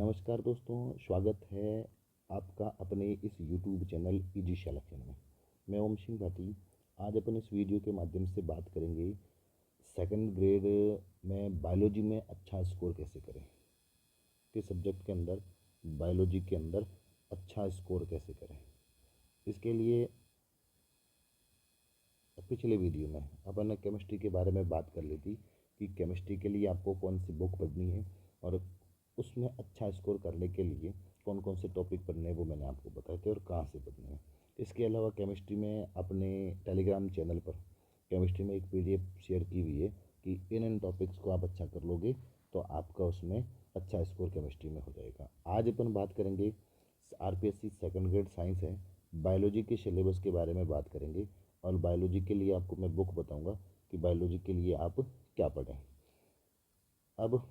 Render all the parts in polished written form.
नमस्कार दोस्तों, स्वागत है आपका अपने इस YouTube चैनल इजी सिलेक्शन में। मैं ओम सिंह भाटी। आज अपन इस वीडियो के माध्यम से बात करेंगे सेकंड ग्रेड में बायोलॉजी में अच्छा स्कोर कैसे करें। किस सब्जेक्ट के अंदर, बायोलॉजी के अंदर अच्छा स्कोर कैसे करें। इसके लिए पिछले वीडियो में अपन ने केमिस्ट्री के बारे में बात कर ली थी कि केमिस्ट्री के लिए आपको कौन सी बुक पढ़नी है और उसमें अच्छा स्कोर करने के लिए कौन कौन से टॉपिक पढ़ने हैं वो मैंने आपको बताए थे और कहाँ से पढ़ने हैं। इसके अलावा केमिस्ट्री में अपने टेलीग्राम चैनल पर केमिस्ट्री में एक PDF शेयर की हुई है कि इन टॉपिक्स को आप अच्छा कर लोगे तो आपका उसमें अच्छा स्कोर केमिस्ट्री में हो जाएगा। आज अपन बात करेंगे RPSC सेकंड ग्रेड साइंस है, बायोलॉजी के सिलेबस के बारे में बात करेंगे और बायोलॉजी के लिए आपको मैं बुक बताऊंगा कि बायोलॉजी के लिए आप क्या पढ़ें। अब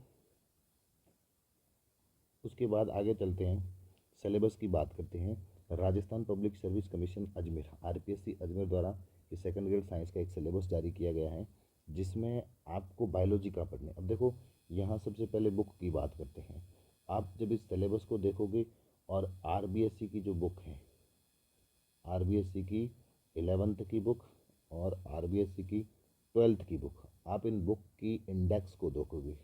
उसके बाद आगे चलते हैं, सिलेबस की बात करते हैं। Rajasthan public service commission Ajmer RPSC Ajmer द्वारा ये सेकंड ग्रेड साइंस का एक सिलेबस जारी किया गया है जिसमें आपको बायोलॉजी का पढ़ना है। अब देखो, यहाँ सबसे पहले बुक की बात करते हैं। आप जब इस सिलेबस को देखोगे और RBSC की जो बुक है, RBSC की 11th की बुक और RBSC की 12th की बुक, आप इन बुक की इंडेक्स को देखोगे,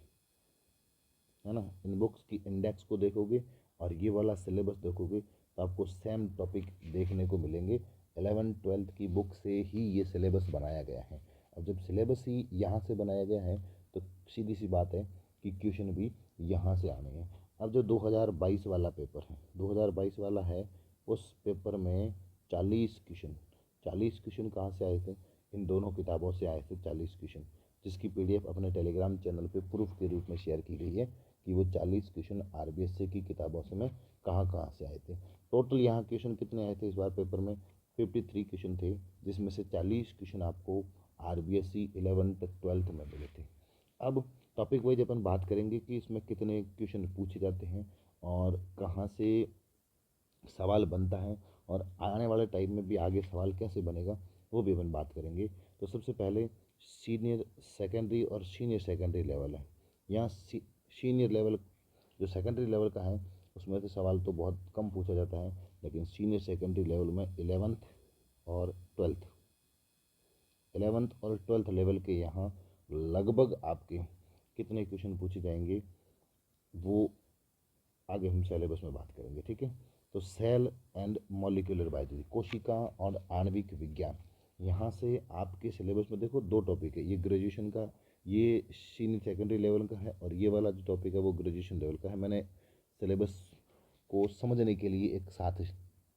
है ना, इन बुक्स की इंडेक्स को देखोगे और ये वाला सिलेबस देखोगे तो आपको सेम टॉपिक देखने को मिलेंगे। 11th-12th की बुक से ही ये सिलेबस बनाया गया है। अब जब सिलेबस ही यहाँ से बनाया गया है तो सीधी सी बात है कि क्वेश्चन भी यहाँ से आने हैं। अब जो 2022 वाला पेपर है, 2022 वाला है, उस पेपर में 40 क्वेश्चन कहाँ से आए थे? इन दोनों किताबों से आए थे 40 क्वेश्चन, जिसकी PDF अपने टेलीग्राम चैनल पे प्रूफ के रूप में शेयर की गई है कि वो 40 क्वेश्चन RBSC की किताबों से में कहाँ से आए थे। टोटल यहाँ क्वेश्चन कितने आए थे इस बार पेपर में? 53 क्वेश्चन थे, जिसमें से 40 क्वेश्चन आपको RBSC 11th-12th में मिले थे। अब टॉपिक वाइज अपन बात करेंगे कि इसमें कितने क्वेश्चन पूछे जाते हैं और कहाँ से सवाल बनता है और आने वाले टाइम में भी आगे सवाल कैसे बनेगा वो भी अपन बात करेंगे। तो सबसे पहले सीनियर सेकेंडरी और सीनियर सेकेंडरी लेवल है। यहाँ सीनियर लेवल जो सेकेंडरी लेवल का है उसमें से सवाल तो बहुत कम पूछा जाता है, लेकिन सीनियर सेकेंडरी लेवल में 11th और 12th लेवल के यहाँ लगभग आपके कितने क्वेश्चन पूछे जाएंगे वो आगे हम सिलेबस में बात करेंगे, ठीक है। तो सेल एंड मॉलिक्यूलर बायोलॉजी, कोशिका और आणविक विज्ञान, यहाँ से आपके सिलेबस में देखो दो टॉपिक है। ये ग्रेजुएशन का, ये सीनियर सेकेंडरी लेवल का है और ये वाला जो टॉपिक है वो ग्रेजुएशन लेवल का है। मैंने सिलेबस को समझने के लिए एक साथ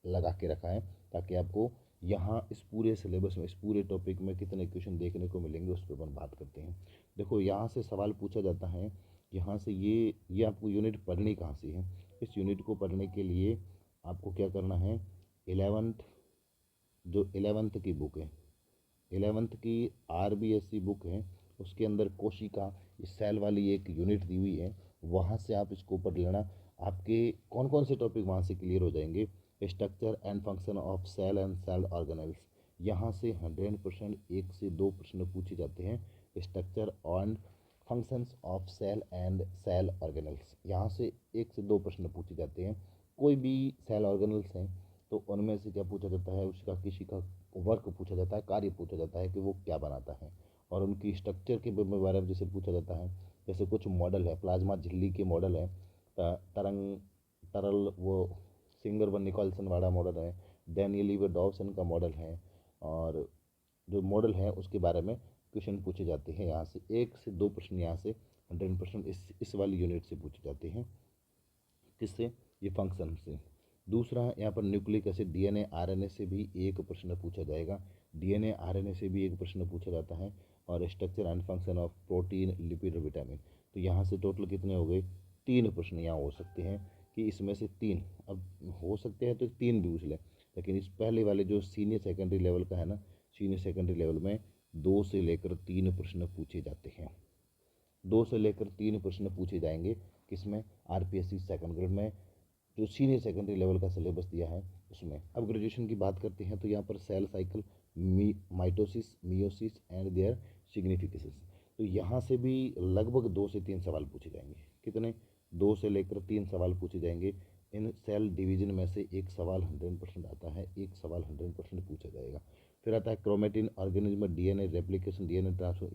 लगा के रखा है ताकि आपको यहाँ इस पूरे सिलेबस में, इस पूरे टॉपिक में कितने क्वेश्चन देखने को मिलेंगे उस पर अपन बात करते हैं। देखो, यहाँ से सवाल पूछा जाता है, यहाँ से ये आपको यूनिट पढ़नी कहाँ से है। इस यूनिट को पढ़ने के लिए आपको क्या करना है, 11th की बुक है, 11th की RBSC बुक है, उसके अंदर कोशिका इस सेल वाली एक यूनिट दी हुई है, वहाँ से आप इसको पढ़ लेना। आपके कौन कौन से टॉपिक वहाँ से क्लियर हो जाएंगे? Structure and function of cell and cell organelles, यहाँ से 100% 1 से 2 प्रश्न पूछे जाते हैं। Structure and functions of cell and cell organelles, यहाँ से 1 से 2 प्रश्न पूछे जाते हैं। कोई भी सेल ऑर्गेनल्स हैं तो उनमें से क्या पूछा जाता है, उसका किसी का वर्क पूछा जाता है, कार्य पूछा जाता है कि वो क्या बनाता है, और उनकी स्ट्रक्चर के बारे में जैसे पूछा जाता है। जैसे कुछ मॉडल है, प्लाज्मा झिल्ली के मॉडल है, तरंग तरल वो सिंगर व निकोलसन वाला मॉडल है, डैनियल व डॉवसन का मॉडल है, और जो मॉडल है उसके बारे में क्वेश्चन पूछे जाते हैं। यहाँ से 1 से 2 प्रश्न यहाँ से 100% इस वाली यूनिट से पूछे जाते हैं। किससे? ये फंक्शन से। दूसरा, यहाँ पर न्यूक्लिक एसिड DNA RNA से भी एक प्रश्न पूछा जाएगा, DNA RNA से भी एक प्रश्न पूछा जाता है, और structure and function of protein, lipid और विटामिन। तो यहाँ से टोटल कितने हो गए? 3 प्रश्न यहाँ हो सकते हैं कि इसमें से 3 अब हो सकते हैं तो 3 भी पूछ लें, लेकिन इस पहले वाले जो सीनियर सेकेंडरी लेवल का है ना, सीनियर सेकेंडरी लेवल में 2 से लेकर 3 प्रश्न पूछे जाते हैं। 2 से लेकर 3 प्रश्न पूछे जाएंगे किसमें? RPSC सेकंड ग्रेड में, जो सीनियर सेकेंडरी लेवल का सिलेबस दिया है उसमें। अब ग्रेजुएशन की बात करते हैं तो यहाँ पर cell cycle, mitosis, meiosis and their significance, तो यहाँ से भी लगभग 2 से 3 सवाल पूछे जाएंगे। कितने? 2 से लेकर 3 सवाल पूछे जाएंगे। इन सेल डिवीजन में से एक सवाल 100% आता है, एक सवाल 100% पूछा जाएगा। फिर आता है chromatin, organism, DNA replication, DNA transfer,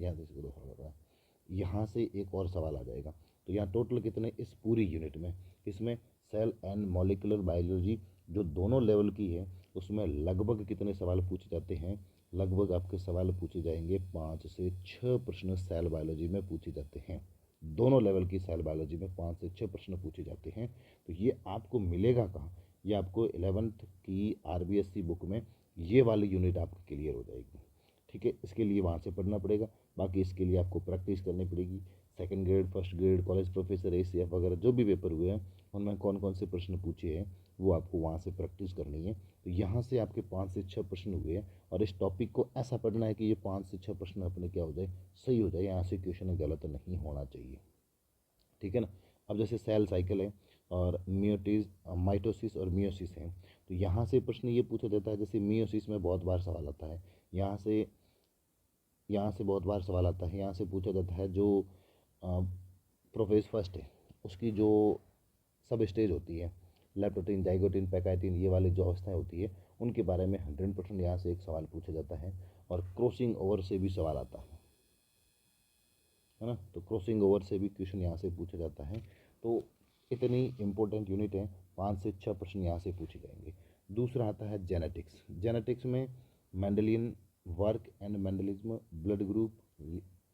यहाँ से एक और सवाल आ जाएगा। तो यहाँ टोटल कितने इस पूरी यूनिट में, इसमें सेल एंड मॉलिक्यूलर बायोलॉजी जो दोनों लेवल की है उसमें लगभग कितने सवाल पूछे जाते हैं, लगभग आपके सवाल पूछे जाएंगे 5 से 6 प्रश्न सेल बायोलॉजी में पूछे जाते हैं। दोनों लेवल की सेल बायोलॉजी में 5 से 6 प्रश्न पूछे जाते हैं। तो ये आपको मिलेगा कहाँ, ये आपको 11th की आरबीएससी बुक में ये वाली यूनिट आपकी क्लियर हो जाएगी। ठीक है, इसके लिए वहाँ से पढ़ना पड़ेगा, बाकी इसके लिए आपको प्रैक्टिस करनी पड़ेगी। Second grade, first grade, college professor, ACF वगैरह जो भी पेपर हुए हैं उनमें कौन कौन से प्रश्न पूछे हैं वो आपको वहाँ से प्रैक्टिस करनी है। तो यहाँ से आपके 5 से 6 प्रश्न हुए हैं और इस टॉपिक को ऐसा पढ़ना है कि ये 5 से 6 प्रश्न अपने क्या हो जाए, सही हो जाए, यहाँ से क्वेश्चन गलत नहीं होना चाहिए। ठीक है ना। अब जैसे सेल साइकिल है और माइटोसिस और मियोसिस है, तो यहाँ से प्रश्न ये पूछा जाता है, जैसे मियोसिस में बहुत बार सवाल आता है, यहाँ से बहुत बार सवाल आता है, यहाँ से पूछा जाता है जो प्रोफेज फर्स्ट है उसकी जो सब स्टेज होती है, लेप्टोटीन, जाइगोटीन, पैकाइटीन, ये वाली जो अवस्थाएं होती है उनके बारे में 100% यहाँ से एक सवाल पूछा जाता है। और क्रॉसिंग ओवर से भी सवाल आता है ना, तो क्रॉसिंग ओवर से भी क्वेश्चन यहाँ से पूछा जाता है। तो इतनी इंपॉर्टेंट यूनिट है, 5 से 6 प्रश्न यहाँ से पूछे जाएंगे। दूसरा आता है जेनेटिक्स। जेनेटिक्स में Mendelian work and Mendelism, blood group,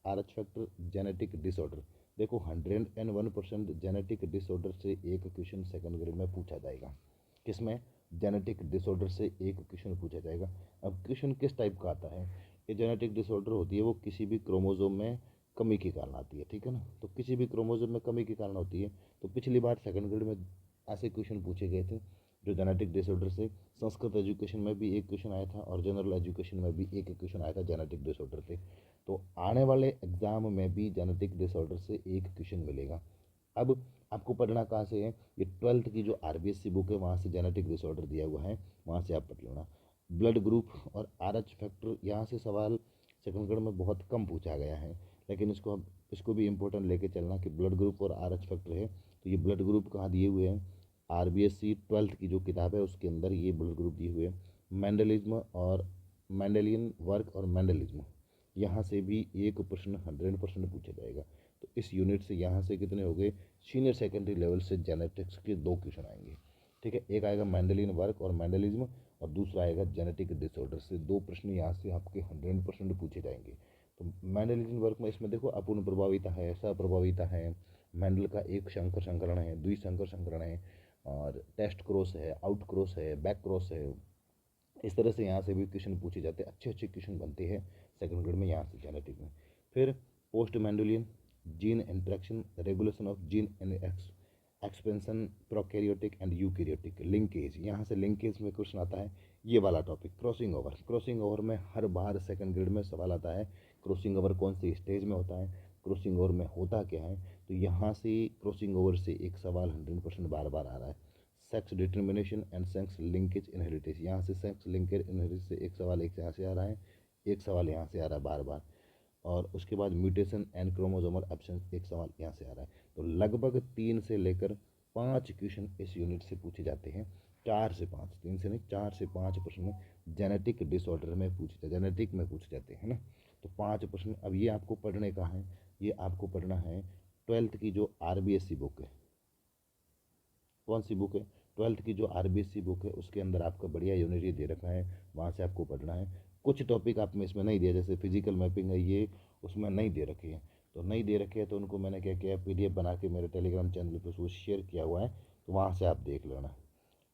RH factor, genetic disorder. देखो 101% जेनेटिक डिसऑर्डर से एक क्वेश्चन सेकंड ग्रेड में पूछा जाएगा। किसमें, जेनेटिक डिसऑर्डर से एक क्वेश्चन पूछा जाएगा। अब क्वेश्चन किस टाइप का आता है, ये जेनेटिक डिसऑर्डर होती है वो किसी भी क्रोमोजोम में कमी के कारण आती है। ठीक है ना, तो किसी भी क्रोमोजोम में कमी के कारण होती है। तो पिछली बार सेकंड ग्रेड में ऐसे क्वेश्चन पूछे गए थे जो जेनेटिक डिसऑर्डर से, संस्कृत एजुकेशन में भी एक क्वेश्चन आया था और जनरल एजुकेशन में भी एक क्वेश्चन आया था जेनेटिक डिसऑर्डर से। तो आने वाले एग्जाम में भी जेनेटिक डिसऑर्डर से एक क्वेश्चन मिलेगा। अब आपको पढ़ना कहाँ से है, ये 12th की जो आरबीएससी बुक है वहाँ से जेनेटिक डिसऑर्डर दिया हुआ है, वहाँ से आप पढ़ लेना। ब्लड ग्रुप और आरएच फैक्टर, यहाँ से सवाल सेकंड ग्रेड में बहुत कम पूछा गया है, लेकिन इसको भी इम्पोर्टेंट लेके चलना कि ब्लड ग्रुप और आरएच फैक्टर है। तो ये ब्लड ग्रुप कहाँ दिए हुए हैं, आरबीएससी 12th की जो किताब है उसके अंदर ये ब्लड ग्रुप दिए हुए हैं। मेंडलिज्म और मेंडेलियन वर्क और मेंडलिज्म, यहाँ से भी एक प्रश्न 100% पूछा जाएगा। तो इस यूनिट से यहाँ से कितने हो गए, सीनियर सेकेंडरी लेवल से जेनेटिक्स के 2 क्वेश्चन आएंगे। ठीक है, एक आएगा मेंडेलियन वर्क और मेंडलिज्म और दूसरा आएगा जेनेटिक डिसऑर्डर से। 2 प्रश्न यहाँ से आपके 100% पूछे जाएंगे। तो मेंडेलियन वर्क में इसमें देखो अपूर्ण प्रभाविता है, सप्रभाविता है, मेंडल का एक शंकर संकरण है, द्विशंकर संकरण है, और टेस्ट क्रॉस है, आउट क्रॉस है, बैक क्रॉस है। इस तरह से यहाँ से भी क्वेश्चन पूछे जाते हैं, अच्छे अच्छे क्वेश्चन बनते हैं सेकंड ग्रेड में यहाँ से जेनेटिक में। फिर post Mendelian, gene interaction, regulation of gene expansion, prokaryotic and eukaryotic, linkage, यहाँ से लिंकेज में क्वेश्चन आता है। ये वाला topic crossing over, crossing over में हर बार सेकंड ग्रेड में सवाल आता है, क्रॉसिंग ओवर कौन सी स्टेज में होता है, क्रॉसिंग ओवर में होता क्या है। तो यहाँ से क्रॉसिंग ओवर से एक सवाल 100% बार बार आ रहा है। Sex determination and sex linkage inheritance, यहाँ से सेक्स लिंकेज इनहेरिटेंस से एक सवाल एक यहाँ से आ रहा है, एक सवाल यहाँ से आ रहा है बार बार। और उसके बाद म्यूटेशन एंड क्रोमोसोमल एब्सेंस, एक सवाल यहाँ से आ रहा है। तो लगभग 3 से लेकर 5 क्वेश्चन इस यूनिट से पूछे जाते हैं। 4 से 5, 3 से नहीं 4 से 5 प्रश्न जेनेटिक डिसऑर्डर में पूछे, जेनेटिक में पूछे जाते हैं ना। तो 5 प्रश्न। अब ये आपको पढ़ने का है, ये आपको पढ़ना है 12th की जो आरबीएससी बुक है। कौन सी बुक है, 12th की जो आरबीएससी बुक है उसके अंदर आपका बढ़िया यूनिट ये दे रखा है, वहाँ से आपको पढ़ना है। कुछ टॉपिक आप में इसमें नहीं दिया, जैसे फिजिकल मैपिंग है ये उसमें नहीं दे रखी है, तो नहीं दे रखे हैं तो उनको मैंने क्या किया, पीडीएफ बना के मेरे टेलीग्राम चैनल पर उसको शेयर किया हुआ है, तो वहाँ से आप देख लेना।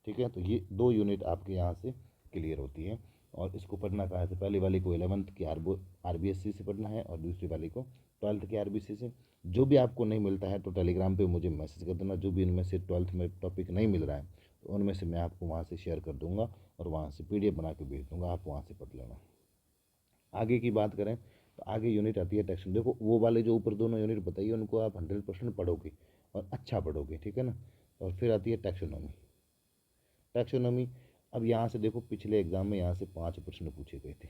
ठीक है, तो ये 2 यूनिट आपके यहाँ से क्लियर होती है। और इसको पढ़ना कहाँ है, तो पहली वाली को 11th की आरबीएससी से पढ़ना है और दूसरी वाली को 12th की आरबीएससी से। जो भी आपको नहीं मिलता है तो टेलीग्राम पे मुझे मैसेज कर देना, जो भी इनमें से 12th में टॉपिक नहीं मिल रहा है तो उनमें से मैं आपको वहाँ से शेयर कर दूँगा और वहाँ से पीडीएफ बना के भेज दूँगा, आप वहाँ से पढ़ लेना। आगे की बात करें तो आगे यूनिट आती है टेक्स्ट। देखो वो वाले जो ऊपर दोनों यूनिट बताइए उनको आप 100% पढ़ोगे और अच्छा पढ़ोगे, ठीक है ना। और फिर आती है टैक्सोनॉमी। टैक्सोनॉमी, अब यहाँ से देखो पिछले एग्जाम में यहाँ से 5 प्रश्न पूछे गए थे।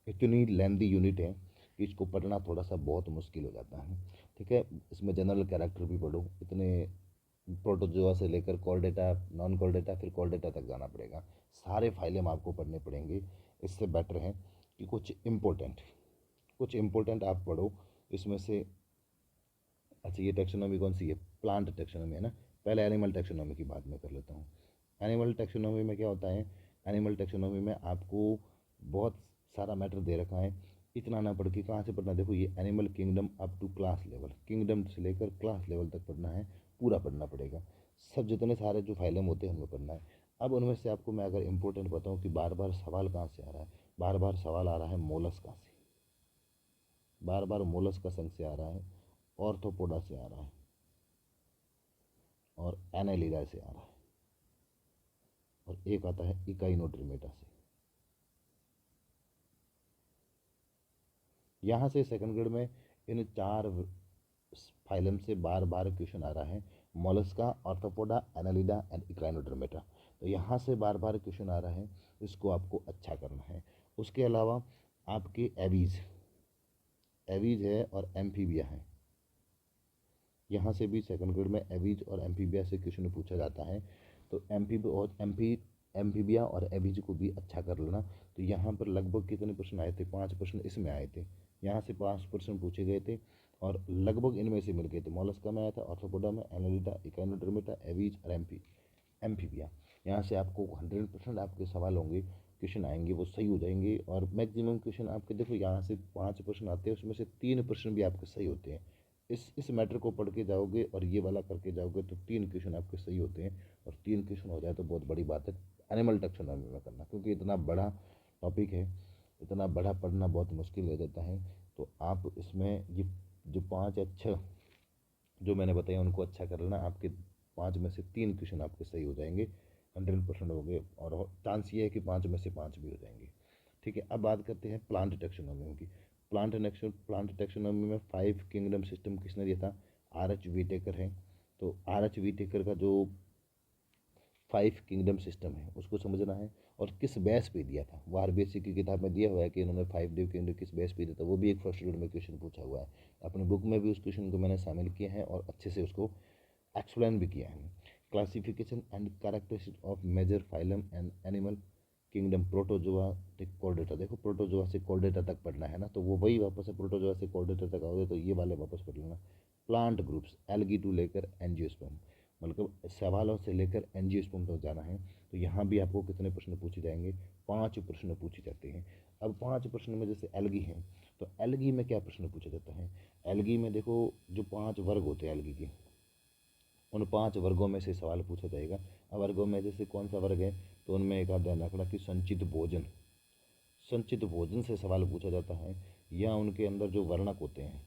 इतनी लेंदी यूनिट है कि इसको पढ़ना थोड़ा सा बहुत मुश्किल हो जाता है। ठीक है, इसमें जनरल कैरेक्टर भी पढ़ो, इतने प्रोटोजोआ से लेकर कॉर्डेटा, नॉन कॉर्डेटा, फिर कॉर्डेटा तक जाना पड़ेगा। सारे फाइलम आपको पढ़ने पड़ेंगे। इससे बेटर है कि कुछ इम्पोर्टेंट आप पढ़ो। इसमें से अच्छा, ये टेक्सोनॉमी कौन सी है? प्लांट टेक्सोनॉमी है ना। पहले एनिमल टेक्सोनॉमी की बात मैं कर लेता हूँ। एनिमल टेक्सोनॉमी में क्या होता है? एनिमल टेक्सोनॉमी में आपको बहुत सारा मैटर दे रखा है। इतना ना पढ़ के कहाँ से पढ़ना? देखो, ये animal kingdom up to class level, kingdom से लेकर क्लास लेवल तक पढ़ना है, पूरा पढ़ना पड़ेगा। सब जितने सारे जो फाइलम होते हैं उनमें पढ़ना है। अब उनमें से आपको मैं अगर इम्पोर्टेंट बताऊँ कि बार बार सवाल कहाँ से आ रहा है, बार बार सवाल आ रहा है मोलस्का से, बार बार मोलस्का संघ से आ रहा है, ऑर्थोपोडा से आ रहा है, और एनालिडा से आ रहा है, और एक आता है इकाइनोड्रमेटा से। यहाँ से सेकंड ग्रेड में इन चार फाइलम से बार बार क्वेश्चन आ रहा है, मोलस्का, ऑर्थोपोडा, एनालिडा एंड इक्राइनोडर्मेटा। तो यहाँ से बार बार क्वेश्चन आ रहा है, इसको आपको अच्छा करना है। उसके अलावा आपके एवीज एवीज है और एम्फीबिया है। यहाँ से भी सेकंड ग्रेड में एवीज और एम्फीबिया से क्वेश्चन पूछा जाता है। तो एम्फीबिया और एवीज को भी अच्छा कर लेना। तो यहाँ पर लगभग कितने प्रश्न आए थे? 5 प्रश्न इसमें आए थे। यहाँ से 5 प्रश्न पूछे गए थे और लगभग इनमें से मिल गए थे। मोलस्का में आया था, ऑर्थोपोडा में, एनालिडा, इकाइनोडर्मेटा, एवीज और एम्फीबिया। यहाँ से आपको 100% आपके सवाल होंगे, क्वेश्चन आएंगे, वो सही हो जाएंगे। और मैक्सिमम क्वेश्चन आपके, देखो यहाँ से 5 प्रश्न आते हैं, उसमें से 3 प्रश्न भी आपके सही होते हैं। इस मैटर को पढ़ के जाओगे और ये वाला करके जाओगे तो 3 क्वेश्चन आपके सही होते हैं। और 3 क्वेश्चन हो जाए तो बहुत बड़ी बात है। एनिमल टैक्सोनॉमी में करना, क्योंकि इतना बड़ा टॉपिक है, इतना बड़ा पढ़ना बहुत मुश्किल हो जाता है। तो आप इसमें ये जो 5 जो मैंने बताया उनको अच्छा कर लेना। आपके 5 में से 3 क्वेश्चन आपके सही हो जाएंगे, 100% हो गए, और चांस ये है कि 5 में से 5 भी हो जाएंगे। ठीक है, अब बात करते हैं प्लांट टैक्सोनॉमी की। प्लांट टैक्सोनॉमी में 5 किंगडम सिस्टम किसने दिया था? आर एच वीटेकर है। तो आर एच वीटेकर का जो 5 किंगडम सिस्टम है उसको समझना है, और किस बेस पे दिया था। वो आरबीएससी की किताब में दिया हुआ है कि इन्होंने 5 किंगडम किस बेस पे दिया था, वो भी एक फर्स्ट ग्रेड में क्वेश्चन पूछा हुआ है। अपनी बुक में भी उस क्वेश्चन को मैंने शामिल किया है और अच्छे से उसको एक्सप्लेन भी किया है। Classification and characteristic of major phylum and animal kingdom, protozoa से कॉर्डेटा। देखो, प्रोटोजोआ से कॉर्डेटा तक पढ़ना है ना, तो वो वही वापस है, प्रोटोजोआ से कॉर्डेटा तक आओगे तो ये वाले वापस पढ़ लेना। प्लांट ग्रुप्स, एल्गी टू लेकर एंजियोस्पर्म, मतलब सवालों से लेकर एंजियोस्पर्म तक जाना है। तो यहाँ भी आपको कितने प्रश्न पूछे जाएंगे? 5 प्रश्न पूछे जाते हैं। अब 5 प्रश्न में जैसे एल्गी है, तो एल्गी में क्या प्रश्न पूछा जाता है? एल्गी में देखो, जो 5 वर्ग होते हैं एल्गी के, उन 5 वर्गों में से सवाल पूछा जाएगा। अब वर्गों में जैसे कौन सा वर्ग है, तो उनमें एक ध्यान रखना कि संचित भोजन से सवाल पूछा जाता है, या उनके अंदर जो वर्णक होते हैं,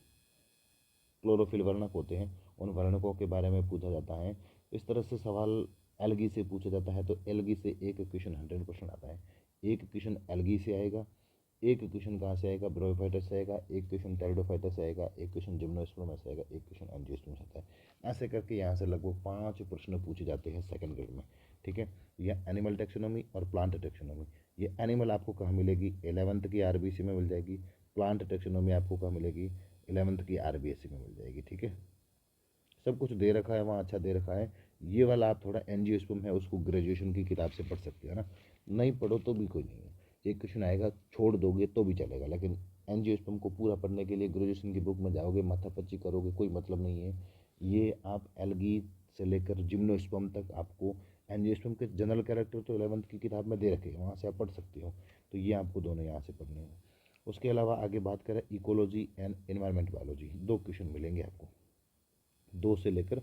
क्लोरोफिल वर्णक होते हैं, उन वर्णकों के बारे में पूछा जाता है। इस तरह से सवाल एल्गी से पूछा जाता है। तो एल्गी से एक क्वेश्चन 100% आता है। एक क्वेश्चन एल्गी से आएगा, एक क्वेश्चन कहाँ से आएगा? ब्रोफाइटर से आएगा, एक क्वेश्चन टेरिडोफाइटर से आएगा, एक क्वेश्चन जिम्नोस्पर्म से आएगा, एक क्वेश्चन एंजियोस्पर्म से आता है। ऐसे करके यहाँ से लगभग 5 प्रश्न पूछे जाते हैं सेकंड ग्रेड में। ठीक है, यह एनिमल टेक्सोनॉमी और प्लांट टेक्सोनॉमी। ये एनिमल आपको कहाँ मिलेगी? 11th की आरबीसी में मिल जाएगी। प्लांट टेक्सोनॉमी आपको कहाँ मिलेगी? 11th की आरबीएससी में मिल जाएगी। ठीक है, सब कुछ दे रखा है वहाँ, अच्छा दे रखा है। ये वाला आप थोड़ा एंजियोस्पर्म है उसको ग्रेजुएशन की किताब से पढ़ सकते हो ना, नहीं पढ़ो तो भी कोई नहीं है। एक क्वेश्चन आएगा, छोड़ दोगे तो भी चलेगा, लेकिन एंजियोस्पर्म को पूरा पढ़ने के लिए ग्रेजुएशन की बुक में जाओगे, माथापच्ची करोगे, कोई मतलब नहीं है। ये आप एल्गी से लेकर जिम्नोस्पर्म तक आपको एंजियोस्पर्म के जनरल कैरेक्टर तो 11th की किताब में दे रखे हैं, वहाँ से आप पढ़ सकते हो। तो ये आपको दोनों यहाँ से पढ़ने हैं। उसके अलावा आगे बात करें ecology and environment biology, 2 question मिलेंगे आपको। 2 से लेकर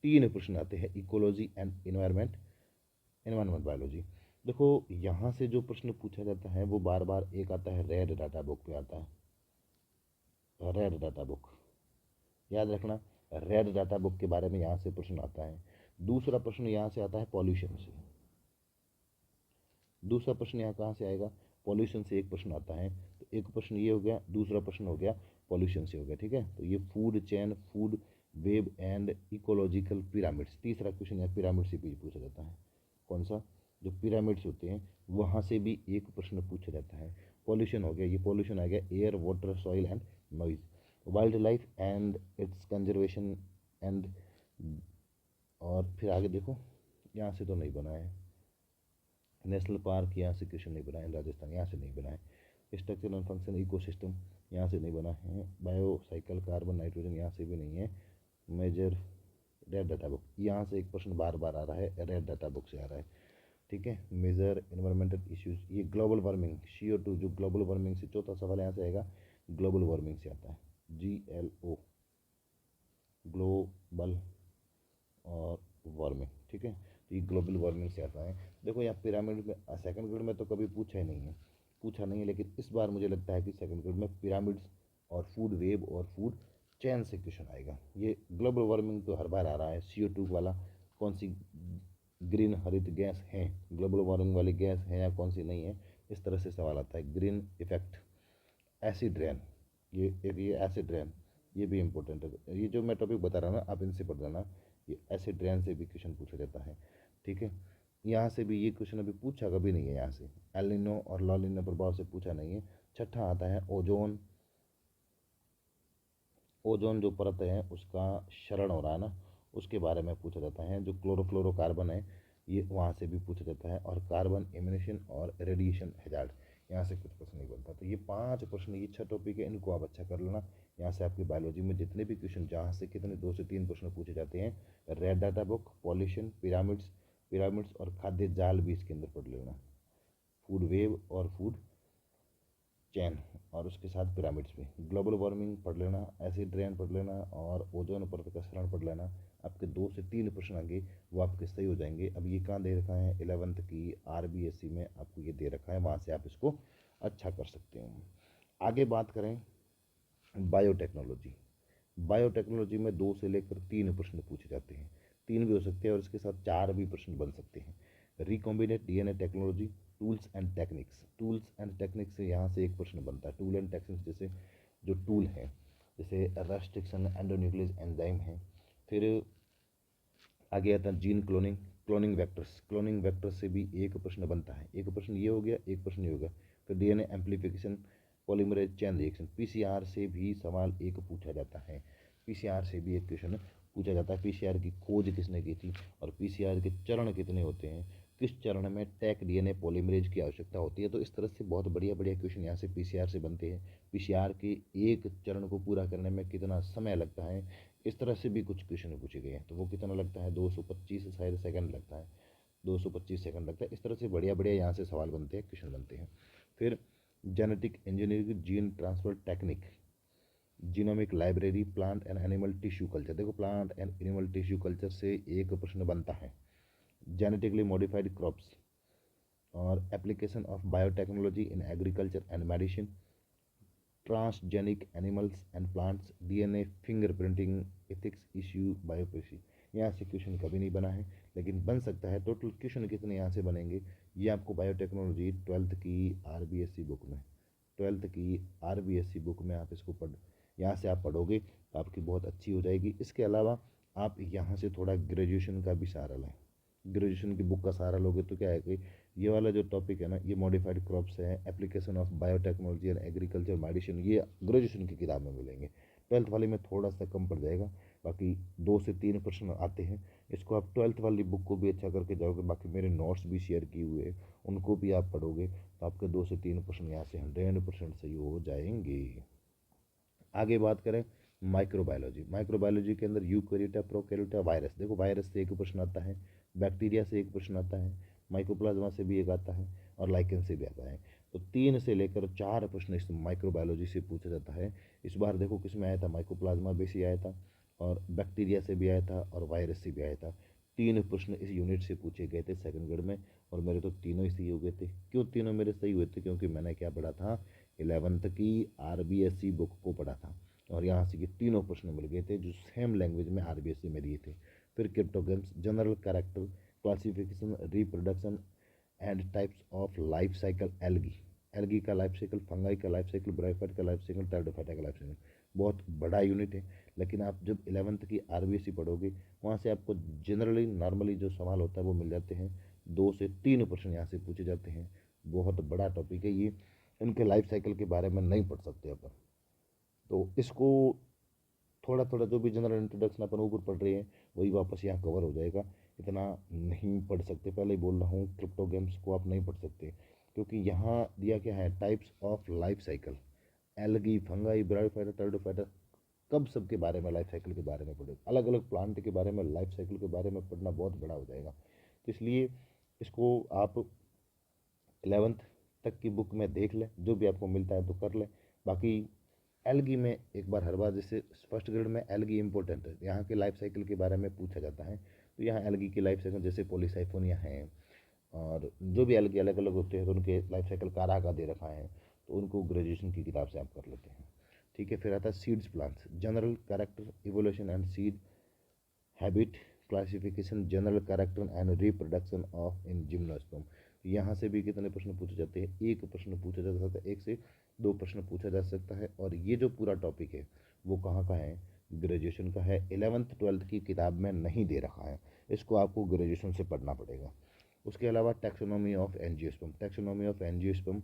3 प्रश्न आते हैं इकोलॉजी एंड एनवायरमेंट बायोलॉजी। देखो, यहाँ से जो प्रश्न पूछा जाता है वो बार बार एक आता है, रेड डाटा बुक पे आता है। रेड डाटा बुक याद रखना, रेड डाटा बुक के बारे में यहाँ से प्रश्न आता है। दूसरा प्रश्न यहाँ से आता है पॉल्यूशन से। दूसरा प्रश्न यहाँ कहाँ से आएगा? पॉल्यूशन से एक प्रश्न आता है। तो एक प्रश्न ये हो गया, दूसरा प्रश्न हो गया पॉल्यूशन से हो गया। ठीक है, तो ये food chain, food web and ecological pyramids, तीसरा क्वेश्चन यहाँ पिरामिड से भी पूछा जाता है। कौन सा? जो पिरामिड्स होते हैं वहाँ से भी एक प्रश्न पूछा जाता है। पॉल्यूशन हो गया, ये पॉल्यूशन आ गया, air, water, soil and noise. Wild life and it's conservation and और फिर आगे देखो, यहाँ से तो नहीं बना है। नेशनल पार्क यहाँ से क्वेश्चन नहीं बना है, राजस्थान यहाँ से नहीं बना है। स्ट्रक्चर एंड फंक्शन इकोसिस्टम यहाँ से नहीं बना है। बायोसाइकिल कार्बन नाइट्रोजन यहाँ से भी नहीं है। मेजर रेड डाटा बुक, यहाँ से एक प्रश्न बार बार आ रहा है, रेड डाटा बुक से आ रहा है। ठीक है, मेजर इन्वायरमेंटल इश्यूज, ये ग्लोबल वार्मिंग CO2 जो ग्लोबल वार्मिंग से चौथा सवाल यहाँ से आएगा, ग्लोबल वार्मिंग से आता है। GLO ग्लोबल और वार्मिंग। ठीक है, तो ये ग्लोबल वार्मिंग से आता है। देखो यहाँ पिरामिड में सेकंड ग्रेड में तो कभी पूछा ही नहीं है, पूछा नहीं है, लेकिन इस बार मुझे लगता है कि सेकंड ग्रेड में पिरामिड्स और फूड वेब और फूड चैन से क्वेश्चन आएगा। ये ग्लोबल वार्मिंग तो हर बार आ रहा है, CO2 वाला कौन सी ग्रीन हरित गैस है, ग्लोबल वार्मिंग वाली गैस है या कौन सी नहीं है, इस तरह से सवाल आता है। ग्रीन इफेक्ट, एसिड रेन, ये एसिड रेन, ये भी इंपॉर्टेंट है। ये जो मैं टॉपिक बता रहा हूँ ना, आप इनसे पढ़ लेना, ये एसिड रेन से भी क्वेश्चन पूछा जाता है। ठीक है, यहाँ से भी ये क्वेश्चन अभी पूछा कभी नहीं है, यहाँ से एल नीनो और ला नीनो प्रभाव से पूछा नहीं है। छठा आता है ओजोन, ओजोन जो परत है उसका क्षरण हो रहा है ना, उसके बारे में पूछा जाता है। जो क्लोरोफ्लोरोकार्बन है ये वहाँ से भी पूछा जाता है। और कार्बन एमिनेशन और रेडिएशन हैजार्ड, यहाँ से कुछ प्रश्न नहीं बनता। तो ये 5 प्रश्न, ये 6 टॉपिक है, इनको आप अच्छा कर लेना। यहाँ से आपकी बायोलॉजी में जितने भी क्वेश्चन जहाँ से कितने 2 से 3 प्रश्न पूछे जाते हैं, red data book, pollution, pyramids, pyramids और खाद्य जाल भी इसके अंदर पढ़ लेना, फूड वेव और फूड चैन, और उसके साथ पिरामिड्स भी। ग्लोबल वार्मिंग पढ़ लेना, एसिड रेन पढ़ लेना और ओजोन परत का क्षरण पढ़ लेना। आपके 2 से 3 प्रश्न आगे वो आपके सही हो जाएंगे। अब ये कहाँ दे रखा है, 11th की RBSC में आपको ये दे रखा है, वहाँ से आप इसको अच्छा कर सकते हो। आगे बात करें बायोटेक्नोलॉजी। बायोटेक्नोलॉजी में 2 से लेकर 3 प्रश्न पूछे जाते हैं, 3 भी हो सकते हैं और इसके साथ 4 भी प्रश्न बन सकते हैं। Recombinant DNA technology, tools and techniques, tools and techniques से यहाँ से एक प्रश्न बनता है। टूल एंड टेक्निक्स जैसे जो टूल है, जैसे रेस्ट्रिक्शन एंडोन्यूक्लियस एंजाइम है। फिर आगे आता है gene cloning, cloning vectors, cloning vectors से भी एक प्रश्न बनता है। एक प्रश्न ये हो गया, एक प्रश्न ये हो गया। फिर DNA amplification, polymerase chain reaction, PCR से भी सवाल एक पूछा जाता है। PCR से भी एक क्वेश्चन पूछा जाता है। PCR की खोज किसने की थी और PCR के चरण कितने होते हैं, किस चरण में टैक DNA पॉलीमरेज की आवश्यकता होती है। तो इस तरह से बहुत बढ़िया बढ़िया क्वेश्चन यहाँ से PCR से बनते हैं। PCR के एक चरण को पूरा करने में कितना समय लगता है, इस तरह से भी कुछ क्वेश्चन पूछे गए हैं। तो वो कितना लगता है, 225 शायद सेकंड लगता है, 225 सेकंड लगता है। इस तरह से बढ़िया बढ़िया यहाँ से सवाल बनते हैं, क्वेश्चन बनते हैं। फिर genetic engineering, gene transfer technique, genomic library, plant and animal tissue culture. देखो plant and animal tissue culture से एक प्रश्न बनता है। जेनेटिकली मॉडिफाइड क्रॉप्स और application of biotechnology in agriculture and medicine, transgenic animals and plants, DNA fingerprinting, ethics issue, biopiracy. यहाँ से question कभी नहीं बना है लेकिन बन सकता है। टोटल क्वेश्चन कितने यहाँ से बनेंगे, ये आपको बायोटेक्नोलॉजी 12th की RBSC बुक में, 12th की RBSC बुक में आप इसको पढ़, यहाँ से आप पढ़ोगे तो आपकी बहुत अच्छी हो जाएगी। इसके अलावा आप यहाँ से थोड़ा ग्रेजुएशन का भी सहारा लें। ग्रेजुएशन की बुक का सहारा लोगे तो क्या है कि ये वाला जो टॉपिक है ना, ये मॉडिफाइड क्रॉप्स है, application of biotechnology and agriculture medicine, ये ग्रेजुएशन की किताब में मिलेंगे। 12th वाले में थोड़ा सा कम पड़ जाएगा, बाकी 2 से 3 प्रश्न आते हैं। इसको आप 12th वाली बुक को भी अच्छा करके जाओगे, बाकी मेरे नोट्स भी शेयर किए हुए हैं, उनको भी आप पढ़ोगे तो आपके 2 से 3 प्रश्न यहाँ से 100% सही हो जाएंगे। आगे बात करें माइक्रोबायोलॉजी। माइक्रोबायोलॉजी के अंदर यूकैरियोटा, प्रोकैरियोटा, वायरस। देखो वायरस से एक प्रश्न आता है, बैक्टीरिया से एक प्रश्न आता है, माइकोप्लाज्मा से भी एक आता है और लाइकेन से भी आता है। तो 3 से लेकर 4 प्रश्न इस माइक्रोबायोलॉजी से पूछा जाता है। इस बार देखो किस में आया था, माइकोप्लाज्मा भी से आया था और बैक्टीरिया से भी आया था और वायरस से भी आया था। 3 प्रश्न इस यूनिट से पूछे गए थे सेकंड ग्रेड में और मेरे तो तीनों ही सही हो गए थे। क्यों तीनों मेरे सही हुए थे, क्योंकि मैंने क्या पढ़ा था, 11th की RBSC बुक को पढ़ा था और यहाँ से ये तीनों प्रश्न मिल गए थे जो सेम लैंग्वेज में RBSC में दिए थे। फिर cryptogams, general character, classification, reproduction and types of life cycle, algae, algae का लाइफ साइकिल, फंगाई का लाइफ साइकिल, ब्रायोफाइट का लाइफ साइकिल, टेरिडोफाइटा का लाइफ साइकिल। बहुत बड़ा यूनिट है, लेकिन आप जब 11th की RBSC पढ़ोगे वहाँ से आपको जनरली नॉर्मली जो सवाल होता है वो मिल जाते हैं। 2 से 3 प्रश्न यहाँ से पूछे जाते हैं। बहुत बड़ा टॉपिक है ये, इनके लाइफ साइकिल के बारे में नहीं पढ़ सकते अपन, तो इसको थोड़ा थोड़ा जो भी जनरल इंट्रोडक्शन अपन ऊपर पढ़ रहे हैं वही वापस यहाँ कवर हो जाएगा। इतना नहीं पढ़ सकते, पहले ही बोल रहा हूँ, क्रिप्टो गेम्स को आप नहीं पढ़ सकते, क्योंकि यहाँ दिया क्या है, types of life cycle, algae, fungi, bryophyta, pteridophyta, कब सबके बारे में लाइफ साइकिल के बारे में पढ़े, अलग अलग प्लांट के बारे में लाइफ साइकिल के बारे में पढ़ना बहुत बड़ा हो जाएगा। तो इसलिए इसको आप 11th तक की बुक में देख लें, जो भी आपको मिलता है तो कर लें। बाकी एल्गी में एक बार हर बार, जैसे फर्स्ट ग्रेड में एल्गी इंपॉर्टेंट है, यहाँ के लाइफ साइकिल के बारे में पूछा जाता है, तो यहाँ एल्गी की लाइफ साइकिल जैसे पॉलीसाइफोनिया है और जो भी एल्गी अलग अलग होते हैं तो उनके लाइफ साइकिल कारा का दे रखा है, तो उनको ग्रेजुएशन की किताब से आप कर लेते हैं। ठीक है, फिर आता है seeds plants, general character, evolution and seed habit, classification, general character and reproduction of in gymnosperm. यहाँ से भी कितने प्रश्न पूछे जाते हैं, एक प्रश्न पूछा जा सकता है, एक से दो प्रश्न पूछा जा सकता है। और ये जो पूरा टॉपिक है वो कहाँ का है, ग्रेजुएशन का है, 11th-12th की किताब में नहीं दे रखा है, इसको आपको ग्रेजुएशन से पढ़ना पड़ेगा। उसके अलावा taxonomy of angiosperm, taxonomy of angiosperm,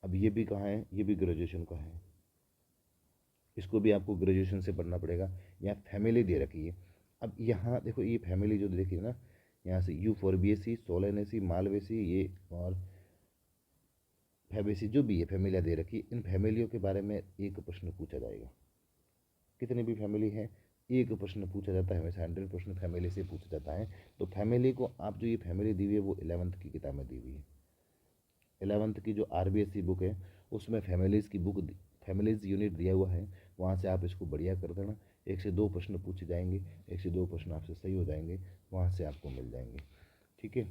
अब ये भी कहाँ है, ये भी ग्रेजुएशन का है, इसको भी आपको ग्रेजुएशन से पढ़ना पड़ेगा। यहाँ फैमिली दे रखी है, अब यहाँ देखो ये फैमिली जो देखी है ना, यहाँ से यूफोर्बिएसी, सोलेनेसी, मालवेसी, ये और फैबेसी, जो भी है फैमिलियाँ दे रखी, इन फैमिलियों के बारे में एक प्रश्न पूछा जाएगा। कितनी भी फैमिली है एक प्रश्न पूछा जाता है, हमेशा 100% फैमिली से पूछा जाता है। तो फैमिली को आप जो ये फैमिली दी हुई है वो 11th की किताब में दी हुई है। 11th की जो RBSC बुक है उसमें फैमिलीज़ की बुक, फैमिलीज़ यूनिट दिया हुआ है, वहाँ से आप इसको बढ़िया कर देना। एक से दो प्रश्न पूछे जाएंगे, एक से दो प्रश्न आपसे सही हो जाएंगे, वहाँ से आपको मिल जाएंगे। ठीक है,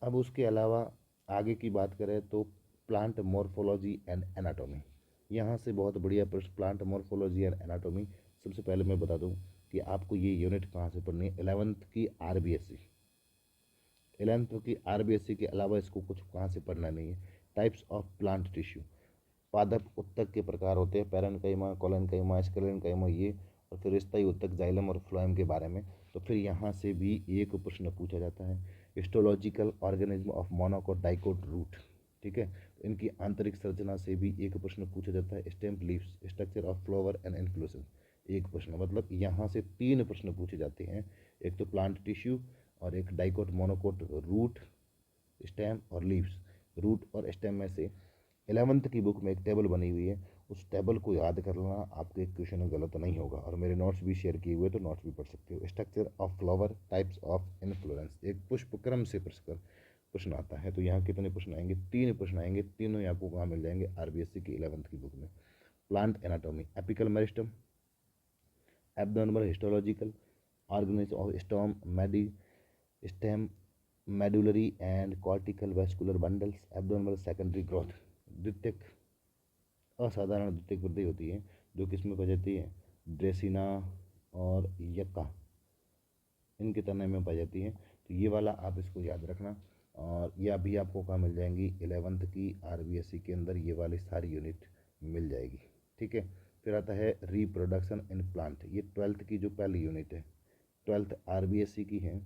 अब उसके अलावा आगे की बात करें तो प्लांट मॉर्फोलॉजी एंड एनाटॉमी, यहाँ से बहुत बढ़िया प्रश्न, प्लांट मॉर्फोलॉजी एंड एनाटॉमी। सबसे पहले मैं बता दूँ कि आपको ये यूनिट कहाँ से पढ़नी है, 11th की RBSC, 11th की RBSC के अलावा इसको कुछ कहाँ से पढ़ना नहीं है। टाइप्स ऑफ प्लांट टिश्यू, पादप उत्तक के प्रकार होते हैं, पैरेन्काइमा, कोलेन्काइमा, स्क्लेरेन्काइमा, ये, और फिर स्थायी उत्तक, जाइलम और फ्लोएम के बारे में। तो फिर यहाँ से भी एक प्रश्न पूछा जाता है। Histological organism of monocot dicot root, ठीक है, तो इनकी आंतरिक संरचना से भी एक प्रश्न पूछा जाता है। Stem leaves, structure of flower and inflorescence, एक प्रश्न, मतलब यहाँ से तीन प्रश्न पूछे जाते हैं, एक तो प्लांट टिश्यू और एक डाइकोट मोनोकोट रूट, स्टेम और लीव्स। रूट और स्टेम में से 11th की बुक में एक टेबल बनी हुई है, उस टेबल को याद कर लेना, आपके एक क्वेश्चन गलत नहीं होगा। और मेरे नोट्स भी शेयर किए हुए, तो नोट्स भी पढ़ सकते हो। Structure of flower, types of inflorescence, एक पुष्पक्रम से प्रश्न आता है। तो यहाँ कितने प्रश्न आएंगे, तीन प्रश्न आएंगे, तीनों ही आपको कहाँ मिल जाएंगे, RBSC की 11th की बुक में। Plant anatomy, apical meristem, abnormal histological organism of stem, stem, medullary and cortical vascular bundles, abnormal secondary growth, द्वितीयक असाधारण द्वितीयक वृद्धि होती है, जो किसमें पाई जाती है, ड्रेसिना और यक्का, इनके तने में पाई जाती है। तो ये वाला आप इसको याद रखना, और ये अभी आपको कहाँ मिल जाएंगी, 11th की RBSC के अंदर ये वाली सारी यूनिट मिल जाएगी। ठीक है, फिर आता है रिप्रोडक्शन इन प्लांट, ये 12th की जो पहली यूनिट है, 12th RBSC की है,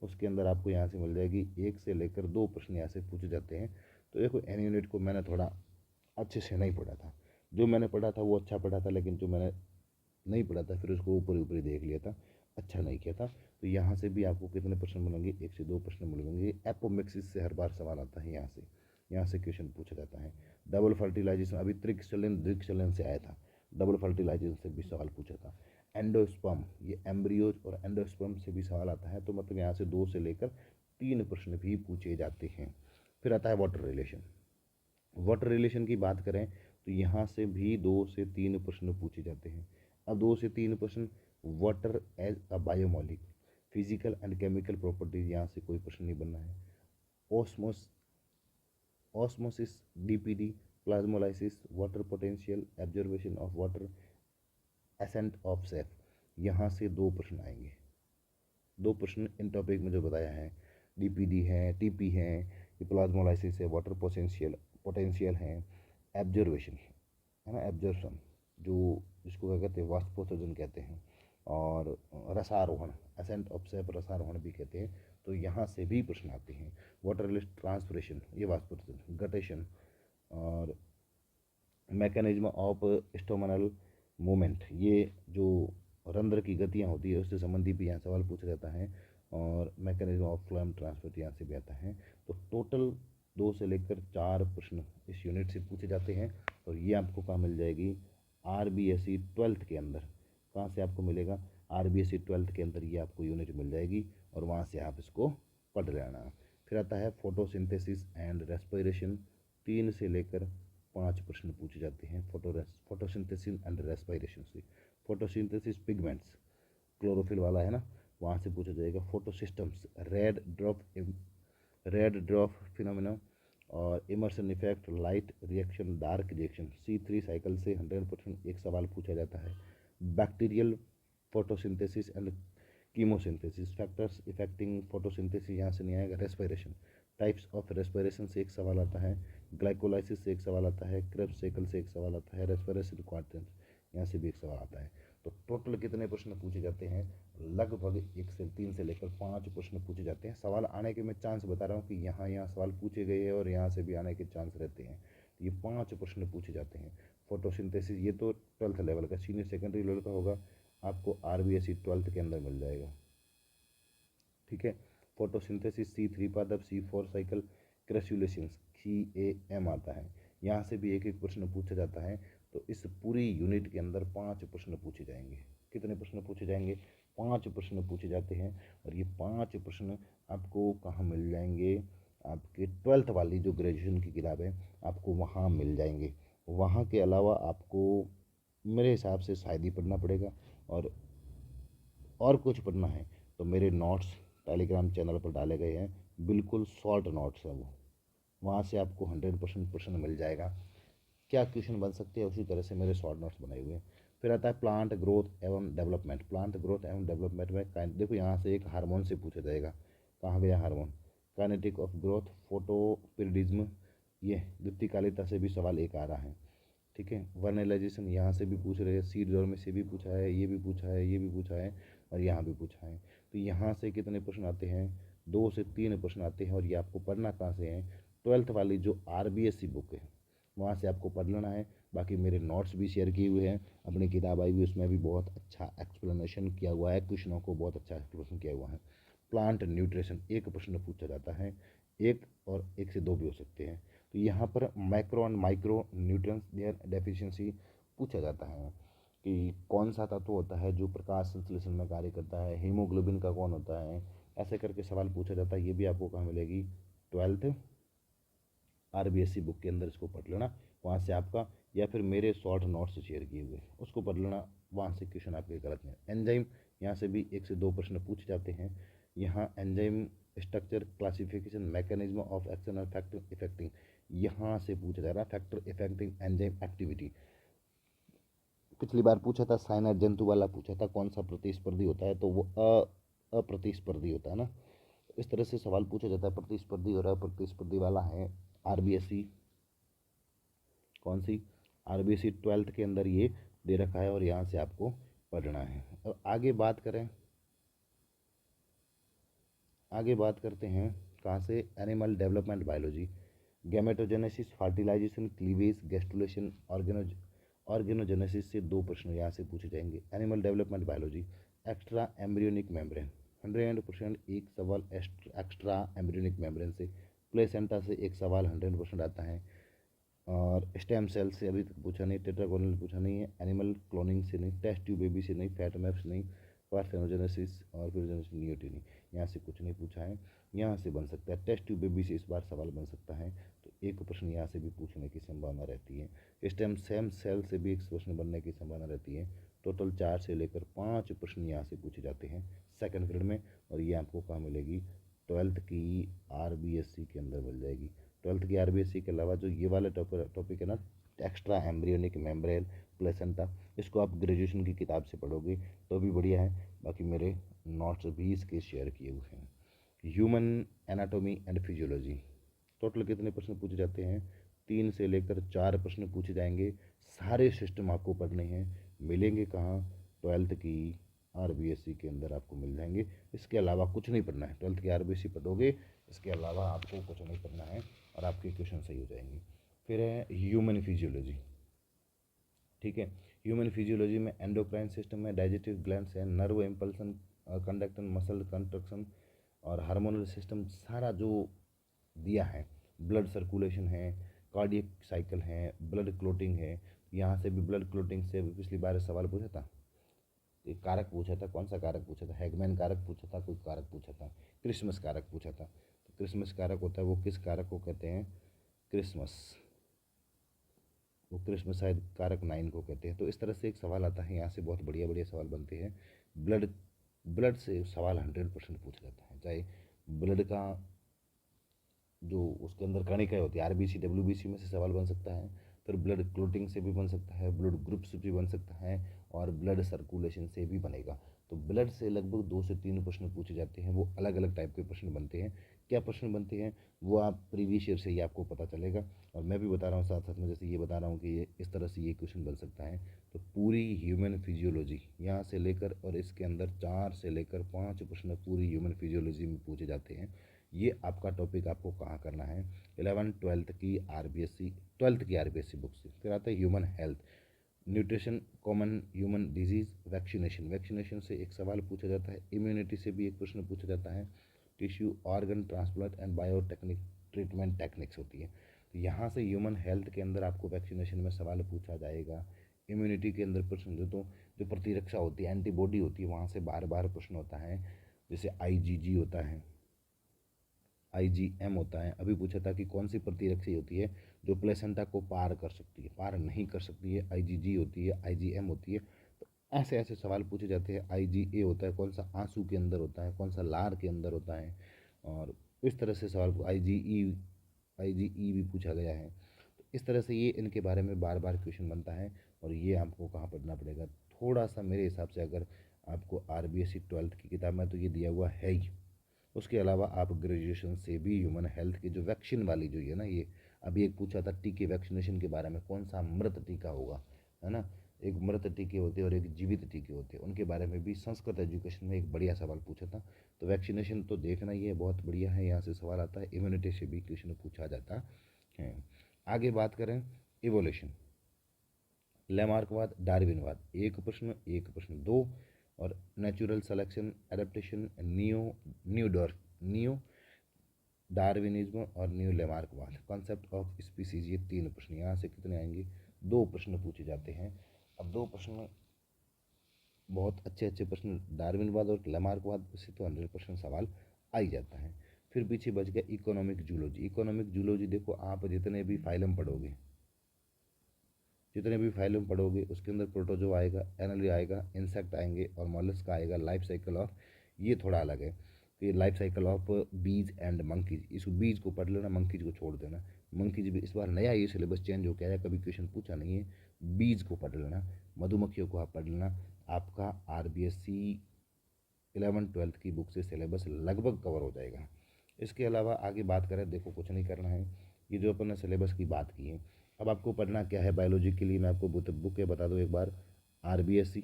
उसके अंदर आपको यहाँ से मिल जाएगी, एक से लेकर दो प्रश्न यहाँ से पूछे जाते हैं। तो देखो एन यूनिट को मैंने थोड़ा अच्छे से नहीं पढ़ा था, जो मैंने पढ़ा था वो अच्छा पढ़ा था, लेकिन जो मैंने नहीं पढ़ा था फिर उसको ऊपर ऊपर ही देख लिया था, अच्छा नहीं किया था। तो यहाँ से भी आपको कितने प्रश्न मिलेंगे, एक से दो प्रश्न मिलेंगे। एपोमिक्सिस से हर बार सवाल आता है, यहाँ से क्वेश्चन पूछा जाता है। डबल फर्टिलाइजेशन, अभी द्विक्षलन से आया था, डबल फर्टिलाइजेशन से भी सवाल पूछा था। एंडोस्पर्म, ये एम्ब्रियोज और एंडोस्पर्म से भी सवाल आता है, तो मतलब यहाँ से दो से लेकर तीन प्रश्न भी पूछे जाते हैं। फिर आता है वाटर रिलेशन, वाटर रिलेशन की बात करें तो यहाँ से भी दो से तीन प्रश्न पूछे जाते हैं। अब दो से तीन प्रश्न, water as a biomolecule, physical and chemical properties, यहाँ से कोई प्रश्न नहीं बनना है। Osmosis, DPD, plasmolysis, water potential, absorption of water, ascent of sap, यहाँ से दो प्रश्न आएंगे। दो प्रश्न इन टॉपिक में जो बताया है, DPD है, TP है, ये प्लाज्मोलाइसिस है, वाटर पोटेंशियल है, एब्जॉर्वेशन है ना, एब्जॉर्प्शन, जो जिसको क्या कहते हैं, वाष्पोत्सर्जन कहते हैं, और रसारोहण, एसेंट ऑफ सेफ, रसारोहण भी कहते हैं। तो यहाँ से भी प्रश्न आते हैं। वाटर रिलेटेड ट्रांसपिरेशन, ये वाष्पोत्सर्जन, गटेशन, और मैकेनिज्म ऑफ स्टोमिनल मूवमेंट, ये जो रंध्र की गतियाँ होती है उससे संबंधी भी यहाँ सवाल पूछा जाता है, और मैकेनिज्म ऑफ फ्लैम ट्रांसफर यहाँ से भी आता है। तो टोटल 2 से लेकर 4 प्रश्न इस यूनिट से पूछे जाते हैं, और ये आपको कहाँ मिल जाएगी, RBSE 12th के अंदर। कहाँ से आपको मिलेगा, RBSE 12th के अंदर ये आपको यूनिट मिल जाएगी, और वहाँ से आप इसको पढ़ लेना। फिर आता है फोटोसिंथेसिस एंड रेस्पिरेशन, 3 से लेकर 5 प्रश्न पूछे जाते हैं फोटोसिंथेसिस एंड रेस्पिरेशन से। फोटोसिंथेसिस पिगमेंट्स, क्लोरोफिल वाला है ना, वहाँ से पूछा जाएगा। Photo systems, red drop phenomena और Emerson effect, light reaction, dark reaction, C3 cycle से 100% एक सवाल पूछा जाता है। Bacterial photosynthesis and chemosynthesis, factors affecting photosynthesis यहाँ से नहीं आएगा। रेस्पिरेशन, टाइप्स ऑफ रेस्पिरेशन से एक सवाल आता है। ग्लाइकोलाइसिस से एक सवाल आता है। क्रेब्स साइकिल से एक सवाल आता है। रेस्पिरेशन क्वाड्रेंट्स, यहाँ से भी एक सवाल आता है। तो टोटल कितने प्रश्न पूछे जाते हैं, लगभग 1 से 3 से लेकर 5 प्रश्न पूछे जाते हैं। सवाल आने के मैं चांस बता रहा हूँ कि यहाँ सवाल पूछे गए हैं और यहाँ से भी आने के चांस रहते हैं। तो ये 5 प्रश्न पूछे जाते हैं। फोटोसिंथेसिस ये तो 12th लेवल का, सीनियर सेकेंडरी लेवल का होगा, आपको RBSE 12th के अंदर मिल जाएगा। ठीक है। फोटोसिंथेसिस C3 पादप, C4 साइकिल, क्रैसुलेशंस CAM आता है। यहाँ से भी एक एक प्रश्न पूछा जाता है। तो इस पूरी यूनिट के अंदर 5 प्रश्न पूछे जाएंगे। कितने प्रश्न पूछे जाएंगे, 5 प्रश्न पूछे जाते हैं। और ये 5 प्रश्न आपको कहाँ मिल जाएंगे, आपके 12th वाली जो ग्रेजुएशन की किताब है आपको वहाँ मिल जाएंगे। वहाँ के अलावा आपको मेरे हिसाब से शायद ही पढ़ना पड़ेगा, और कुछ पढ़ना है तो मेरे नोट्स टेलीग्राम चैनल पर डाले गए हैं, बिल्कुल शॉर्ट नोट्स हैं वो, वहाँ से आपको 100% प्रश्न मिल जाएगा। क्या क्वेश्चन बन सकते हैं उसी तरह से मेरे शॉर्ट नोट्स बनाए हुए हैं। फिर आता है प्लांट ग्रोथ एवं डेवलपमेंट। प्लांट ग्रोथ एवं डेवलपमेंट में देखो यहाँ से एक हार्मोन से पूछा जाएगा। कहाँ गया हार्मोन, काइनेटिक ऑफ ग्रोथ, फोटोपिरिडिज्म, ये द्युतिकालिकता से भी सवाल एक आ रहा है। ठीक है। वर्नलाइजेशन यहाँ से भी पूछ रहे हैं, सीड में से भी पूछा है, ये भी पूछा है, ये भी पूछा है, और यहाँ भी पूछा है। तो यहाँ से कितने प्रश्न आते हैं, 2 से 3 प्रश्न आते हैं। और ये आपको पढ़ना कहाँ से है, 12th वाली जो RBSE बुक है वहाँ से आपको पढ़ लेना है। बाकी मेरे नोट्स भी शेयर किए हुए हैं, अपनी किताब आई हुई उसमें भी बहुत अच्छा एक्सप्लेनेशन किया हुआ है, क्वेश्चनों को बहुत अच्छा एक्सप्लेनेशन किया हुआ है। प्लांट न्यूट्रिशन, एक प्रश्न पूछा जाता है, एक और 1 से 2 भी हो सकते हैं। तो यहाँ पर micro and micro nutrients their deficiency पूछा जाता है कि कौन सा तत्व होता है जो प्रकाश संश्लेषण में कार्य करता है, हीमोग्लोबिन का कौन होता है, ऐसे करके सवाल पूछा जाता है। ये भी आपको कहाँ मिलेगी, 12th RBSE बुक के अंदर इसको पढ़ लेना, वहाँ से आपका, या फिर मेरे शॉर्ट नोट्स शेयर किए हुए उसको पढ़ लेना, वहाँ से क्वेश्चन आपके गलत नहीं। एंजाइम, यहाँ से भी 1 से 2 प्रश्न पूछे जाते हैं। यहाँ enzyme structure, classification, mechanism of action और फैक्टर इफेक्टिंग, यहाँ से पूछा जा रहा है। फैक्टर इफेक्टिंग एंजाइम एक्टिविटी, पिछली बार पूछा था साइनाइड जंतु वाला पूछा था, कौन सा प्रतिस्पर्धी होता है, तो वो अप्रतिस्पर्धी होता है ना। इस तरह से सवाल पूछा जाता है, प्रतिस्पर्धी और अप्रतिस्पर्धी वाला है। RBSE कौन सी, RBSE 12th के अंदर ये दे रखा है, और यहाँ से आपको पढ़ना है। और आगे बात करते हैं कहाँ से, animal development biology, gametogenesis, fertilisation, cleavage, gastrulation, organogenesis से 2 प्रश्न यहाँ से पूछे जाएंगे। Animal development biology, extra embryonic membrane, 100% एक सवाल एक्स्ट्रा एम्ब्रियोनिक मेम्ब्रेन से। प्लेसेंटा से एक सवाल 100% आता है। और स्टेम सेल से अभी तक पूछा नहीं, टेट्रागोनल पूछा नहीं है, एनिमल क्लोनिंग से नहीं, टेस्ट ट्यूब बेबी से नहीं, फैट मैप्स नहीं, पार्थेनोजेनेसिस और फिरोजेनेसिस नियोटिनी, यहाँ से कुछ नहीं पूछा है। यहाँ से बन सकता है टेस्ट ट्यूब बेबी से इस बार सवाल बन सकता है, तो एक प्रश्न यहाँ से भी पूछने की संभावना रहती है। स्टेम सेल से भी एक प्रश्न बनने की संभावना रहती है। टोटल 4 से लेकर 5 प्रश्न यहाँ से पूछे जाते हैं सेकंड ग्रेड में, और ये आपको कहाँ मिलेगी, 12th की RBSE के अंदर मिल जाएगी। 12th की RBSE के अलावा जो ये वाला टॉपिक है ना, एक्स्ट्रा एम्ब्रियोनिक मेम्ब्रेन, प्लेसेंटा, इसको आप ग्रेजुएशन की किताब से पढ़ोगे तो भी बढ़िया है। बाकी मेरे नोट्स भी इसके शेयर किए हुए हैं। Human anatomy and physiology, total कितने प्रश्न पूछे जाते हैं, 3 से लेकर 4 प्रश्न पूछे जाएंगे। सारे सिस्टम आपको पढ़ने हैं, मिलेंगे कहाँ, 12th की RBSE के अंदर आपको मिल जाएंगे। इसके अलावा कुछ नहीं पढ़ना है, 12th की RBSE पढ़ोगे, इसके अलावा आपको कुछ नहीं पढ़ना है, और आपके क्वेश्चन सही हो जाएंगे। फिर है ह्यूमन फिजियोलॉजी। ठीक है। ह्यूमन फिजियोलॉजी में एंडोक्राइन सिस्टम है, डाइजेस्टिव ग्लैंड्स है, नर्व इम्पल्सन, कंडक्शन, मसल कंट्रक्शन और हार्मोनल सिस्टम सारा जो दिया है, ब्लड सर्कुलेशन है, कार्डियक साइकिल है, ब्लड क्लोटिंग है। यहाँ से भी ब्लड क्लोटिंग से भी पिछली बार सवाल पूछा था, एक कारक पूछा था, कौन सा कारक पूछा था, हैगमैन कारक पूछा था, कोई कारक पूछा था, क्रिसमस कारक पूछा था। तो क्रिसमस कारक होता है वो किस कारक को कहते हैं, क्रिसमस, वो क्रिसमस शायद कारक 9 को कहते हैं। तो इस तरह से एक सवाल आता है, यहाँ से बहुत बढ़िया बढ़िया सवाल बनते हैं। ब्लड ब्लड से सवाल 100% पूछा जाता है, चाहे ब्लड का जो उसके अंदर कणिकाएं होती है, आरबीसी डब्ल्यूबीसी में से सवाल बन सकता है, फिर ब्लड क्लोटिंग से भी बन सकता है, ब्लड ग्रुप से भी बन सकता है और ब्लड सर्कुलेशन से भी बनेगा। तो ब्लड से लगभग 2 से 3 प्रश्न पूछे जाते हैं, वो अलग अलग टाइप के प्रश्न बनते हैं। क्या प्रश्न बनते हैं वो आप प्रीवियस ईयर से ही आपको पता चलेगा, और मैं भी बता रहा हूँ साथ साथ में, जैसे ये बता रहा हूँ कि ये इस तरह से ये क्वेश्चन बन सकता है। तो पूरी ह्यूमन फिजियोलॉजी यहाँ से लेकर और इसके अंदर 4 से लेकर 5 प्रश्न पूरी ह्यूमन फिजियोलॉजी में पूछे जाते हैं। ये आपका टॉपिक आपको कहाँ करना है, 11th-12th की आरबीएससी, 12th की आरबीएससी बुक से। फिर आता है human health, nutrition, common human disease, vaccination, vaccination से एक सवाल पूछा जाता है, इम्यूनिटी से भी एक प्रश्न पूछा जाता है, tissue organ transplant and biotechnique treatment techniques होती है। तो यहाँ से ह्यूमन हेल्थ के अंदर आपको वैक्सीनेशन में सवाल पूछा जाएगा। इम्यूनिटी के अंदर प्रश्न जो प्रतिरक्षा होती है, एंटीबॉडी होती है, वहाँ से बार बार प्रश्न होता है, जैसे आईजीजी होता है, आईजीएम होता है। अभी पूछा था कि कौन सी प्रतिरक्षा होती है जो प्लेसेंटा को पार कर सकती है, पार नहीं कर सकती है, आईजीजी होती है, आईजीएम होती है। तो ऐसे ऐसे सवाल पूछे जाते हैं। आईजीए होता है कौन सा आंसू के अंदर होता है, कौन सा लार के अंदर होता है, और इस तरह से सवाल आईजीई भी पूछा गया है। तो इस तरह से ये इनके बारे में बार बार क्वेश्चन बनता है, और ये आपको कहाँ पढ़ना पड़ेगा, थोड़ा सा मेरे हिसाब से अगर आपको आरबीएससी 12th की किताब में तो ये दिया हुआ है ही। उसके अलावा आप ग्रेजुएशन से भी ह्यूमन हेल्थ की जो वैक्सीन वाली जो है ना, ये अभी एक पूछा था टीके वैक्सीनेशन के बारे में, कौन सा मृत टीका होगा, है ना, एक मृत टीके होते हैं और एक जीवित टीके होते हैं, उनके बारे में भी संस्कृत एजुकेशन में एक बढ़िया सवाल पूछा था। तो वैक्सीनेशन तो देखना ही है, बहुत बढ़िया है, यहाँ से सवाल आता है। इम्यूनिटी से भी क्वेश्चन पूछा जाता है। आगे बात करें इवोल्यूशन, लैमार्कवाद, डार्विनवाद, एक प्रश्न दो, और natural selection, adaptation, new Darwinism और न्यू लेमार्कवाद, कॉन्सेप्ट ऑफ स्पीसीज, ये 3 प्रश्न। यहाँ से कितने आएंगे, 2 प्रश्न पूछे जाते हैं। अब 2 प्रश्न बहुत अच्छे अच्छे प्रश्न, डार्विनवाद और लेमार्कवाद से तो 100% सवाल आ ही जाता है। फिर पीछे बच गया इकोनॉमिक जूलॉजी। इकोनॉमिक जूलॉजी देखो, आप जितने भी फाइलम पढ़ोगे, जितने भी फाइलम पढ़ोगे उसके अंदर प्रोटोजो आएगा, एनली आएगा, इंसेक्ट आएंगे और मॉलस्क आएगा। लाइफ साइकिल ऑफ, ये थोड़ा अलग है, तो ये लाइफ साइकिल ऑफ बीज एंड मंकीज, इस बीज को पढ़ लेना, मंकीज को छोड़ देना। मंकीज भी इस बार नया ये सिलेबस चेंज हो गया है, कभी क्वेश्चन पूछा नहीं है। बीज को पढ़ लेना, मधुमक्खियों को आप पढ़ लेना, आपका आरबीएससी 11th-12th की बुक से सिलेबस लगभग कवर हो जाएगा। इसके अलावा आगे बात करें, देखो कुछ नहीं करना है, ये जो अपन ने सिलेबस की बात की है। अब आपको पढ़ना क्या है, बायोलॉजी के लिए मैं आपको बुक बता दूँ एक बार, आरबीएससी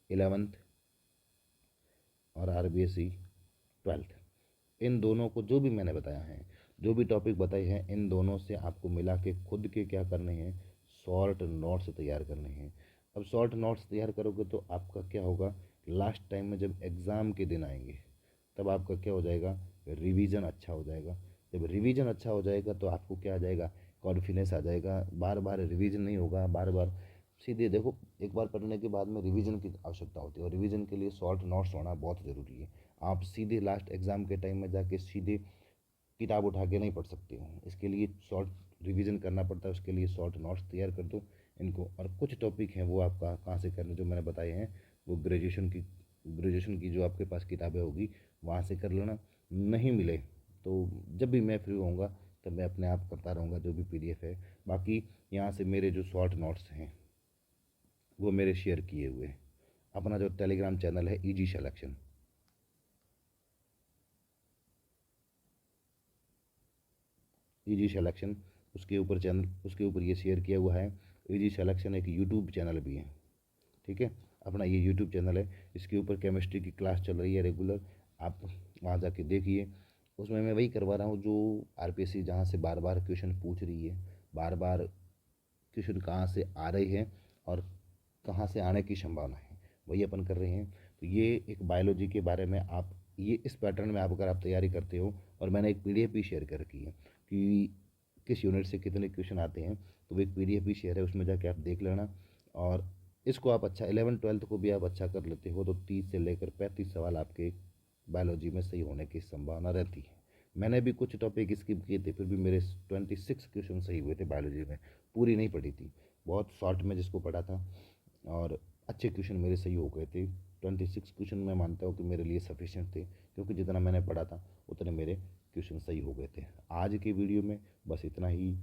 11th और आरबीएससी 12th, इन दोनों को जो भी मैंने बताया है, जो भी टॉपिक बताए हैं, इन दोनों से आपको मिला के खुद के क्या करने हैं, शॉर्ट नोट्स तैयार करने हैं। अब शॉर्ट नोट्स तैयार करोगे तो आपका क्या होगा, लास्ट टाइम में जब एग्ज़ाम के दिन आएंगे तब आपका क्या हो जाएगा, रिवीजन अच्छा हो जाएगा। जब रिवीजन अच्छा हो जाएगा तो आपको क्या आ जाएगा, कॉन्फिडेंस आ जाएगा। बार बार रिवीजन नहीं होगा, बार बार सीधे देखो, एक बार पढ़ने के बाद में रिवीजन की आवश्यकता होती है, और रिवीजन के लिए शॉर्ट नोट्स होना बहुत ज़रूरी है। आप सीधे लास्ट एग्ज़ाम के टाइम में जाके सीधे किताब उठा के नहीं पढ़ सकते हो, इसके लिए शॉर्ट रिवीजन करना पड़ता है, उसके लिए शॉर्ट नोट्स तैयार कर दो इनको। और कुछ टॉपिक हैं वो आपका कहाँ से करने, जो मैंने बताए हैं वो ग्रेजुएशन की जो आपके पास किताबें होगी वहाँ से कर लेना। नहीं मिले तो जब भी मैं फ्री होऊंगा तब मैं अपने आप करता रहूँगा, जो भी पीडीएफ है। बाकी यहाँ से मेरे जो शॉर्ट नोट्स हैं वो मेरे शेयर किए हुए हैं। अपना जो टेलीग्राम चैनल है ईजी सिलेक्शन, ईजी सिलेक्शन, उसके ऊपर ये शेयर किया हुआ है। ईजी सिलेक्शन एक यूट्यूब चैनल भी है, ठीक है, अपना ये यूट्यूब चैनल है, इसके ऊपर केमिस्ट्री की क्लास चल रही है रेगुलर, आप वहाँ जाके देखिए। उसमें मैं वही करवा रहा हूँ जो आरपीएससी जहाँ से बार बार क्वेश्चन पूछ रही है, बार बार क्वेश्चन कहाँ से आ रहे हैं और कहाँ से आने की संभावना है, वही अपन कर रहे हैं। तो ये एक बायोलॉजी के बारे में आप ये इस पैटर्न में आप अगर आप तैयारी करते हो, और मैंने एक पीडीएफ भी शेयर कर रखी है कि किस यूनिट से कितने क्वेश्चन आते हैं, तो वो एक पीडीएफ भी शेयर है, उसमें जाके आप देख लेना। और इसको आप अच्छा 11th-12th को भी आप अच्छा कर लेते हो तो 30 से लेकर 35 सवाल आपके बायोलॉजी में सही होने की संभावना रहती है। मैंने भी कुछ टॉपिक स्किप किए थे, फिर भी मेरे 26 क्वेश्चन सही हुए थे बायोलॉजी में, पूरी नहीं पढ़ी थी, बहुत शॉर्ट में जिसको पढ़ा था, और अच्छे क्वेश्चन मेरे सही हो गए थे। 26 क्वेश्चन मैं मानता हूँ कि मेरे लिए सफिशिएंट थे, क्योंकि जितना मैंने पढ़ा था उतने मेरे क्वेश्चन सही हो गए थे। आज की वीडियो में बस इतना ही।